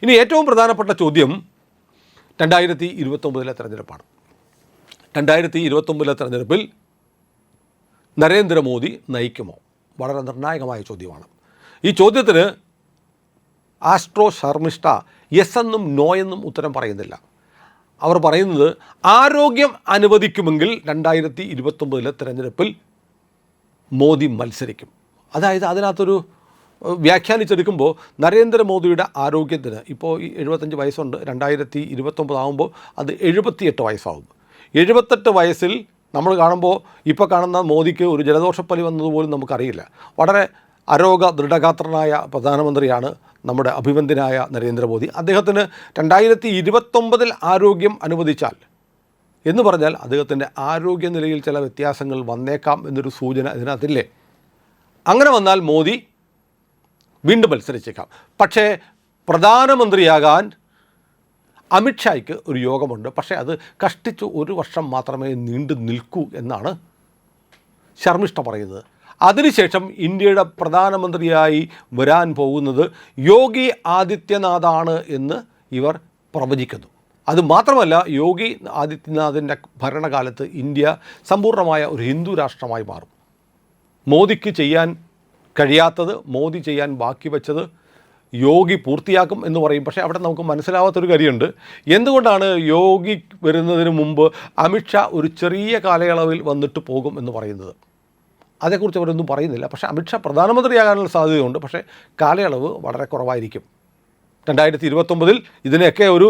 ഇനി ഏറ്റവും പ്രധാനപ്പെട്ട ചോദ്യം 2029 തെരഞ്ഞെടുപ്പാണ്. 2029 തെരഞ്ഞെടുപ്പിൽ നരേന്ദ്രമോദി നയിക്കുമോ? വളരെ നിർണായകമായ ചോദ്യമാണ്. ഈ ചോദ്യത്തിന് ആസ്ട്രോ ശർമ്മിഷ്ഠ യെസ് എന്നും നോ എന്നും ഉത്തരം പറയുന്നില്ല. അവർ പറയുന്നത് ആരോഗ്യം അനുവദിക്കുമെങ്കിൽ 2029 തെരഞ്ഞെടുപ്പിൽ മോദി മത്സരിക്കും. അതായത് അതിനകത്തൊരു വ്യാഖ്യാനിച്ചെടുക്കുമ്പോൾ നരേന്ദ്രമോദിയുടെ ആരോഗ്യത്തിന് ഇപ്പോൾ ഈ 75 വയസ്സുണ്ട്, 2029 ആകുമ്പോൾ അത് 78 വയസ്സാകും. 78 വയസ്സിൽ നമ്മൾ കാണുമ്പോൾ ഇപ്പോൾ കാണുന്ന മോദിക്ക് ഒരു ജലദോഷപ്പനി വന്നതുപോലും നമുക്കറിയില്ല. വളരെ ദൃഢഗാത്രനായ പ്രധാനമന്ത്രിയാണ് നമ്മുടെ അഭിവന്ദ്യനായ നരേന്ദ്രമോദി. അദ്ദേഹത്തിന് 2029 ആരോഗ്യം അനുവദിച്ചാൽ എന്ന് പറഞ്ഞാൽ അദ്ദേഹത്തിൻ്റെ ആരോഗ്യനിലയിൽ ചില വ്യത്യാസങ്ങൾ വന്നേക്കാം എന്നൊരു സൂചന ഇതിനകത്തില്ലേ? അങ്ങനെ വന്നാൽ മോദി വീണ്ടും മത്സരിച്ചേക്കാം. പക്ഷേ പ്രധാനമന്ത്രിയാകാൻ അമിത്ഷായ്ക്ക് ഒരു യോഗമുണ്ട്. പക്ഷേ അത് കഷ്ടിച്ച് 1 വർഷം മാത്രമേ നീണ്ടു നിൽക്കൂ എന്നാണ് ശർമ്മിഷ്ഠ പറയുന്നത്. അതിനുശേഷം ഇന്ത്യയുടെ പ്രധാനമന്ത്രിയായി വരാൻ പോകുന്നത് യോഗി ആദിത്യനാഥാണ് എന്ന് ഇവർ പ്രവചിക്കുന്നു. അതുമാത്രമല്ല, യോഗി ആദിത്യനാഥിൻ്റെ ഭരണകാലത്ത് ഇന്ത്യ സമ്പൂർണ്ണമായ ഒരു ഹിന്ദു രാഷ്ട്രമായി മാറും. മോദിക്ക് ചെയ്യാൻ കഴിയാത്തത്, മോദി ചെയ്യാൻ ബാക്കി വെച്ചത് യോഗി പൂർത്തിയാക്കും എന്ന് പറയും. പക്ഷേ അവിടെ നമുക്ക് മനസ്സിലാവാത്തൊരു കാര്യമുണ്ട്. എന്തുകൊണ്ടാണ് യോഗി വരുന്നതിന് മുമ്പ് അമിത്ഷാ ഒരു ചെറിയ കാലയളവിൽ വന്നിട്ട് പോകും എന്ന് പറയുന്നത്? അതേക്കുറിച്ച് അവരൊന്നും പറയുന്നില്ല. പക്ഷേ അമിത്ഷാ പ്രധാനമന്ത്രിയാകാനുള്ള സാധ്യതയുണ്ട്. പക്ഷേ കാലയളവ് വളരെ കുറവായിരിക്കും. 2029 ഇതിനൊക്കെ ഒരു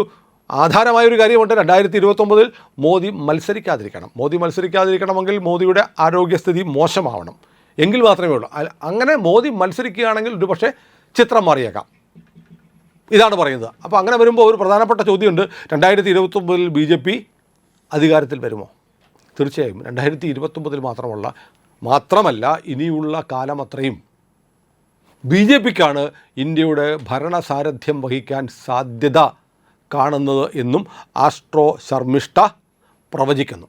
ആധാരമായൊരു കാര്യമുണ്ട്. 2029 മോദി മത്സരിക്കാതിരിക്കണം. മോദി മത്സരിക്കാതിരിക്കണമെങ്കിൽ മോദിയുടെ ആരോഗ്യസ്ഥിതി മോശമാവണം. എങ്കിൽ മാത്രമേ ഉള്ളൂ. അങ്ങനെ മോദി മത്സരിക്കുകയാണെങ്കിൽ ഒരു പക്ഷേ ചിത്രം മാറിയേക്കാം. ഇതാണ് പറയുന്നത്. അപ്പോൾ അങ്ങനെ വരുമ്പോൾ ഒരു പ്രധാനപ്പെട്ട ചോദ്യമുണ്ട്. 2029 BJP അധികാരത്തിൽ വരുമോ? തീർച്ചയായും 2029 മാത്രമല്ല ഇനിയുള്ള കാലം അത്രയും BJPക്കാണ് ഇന്ത്യയുടെ ഭരണസാരഥ്യം വഹിക്കാൻ സാധ്യത കാണുന്നത് എന്നും ആസ്ട്രോ ശർമ്മിഷ്ഠ പ്രവചിക്കുന്നു.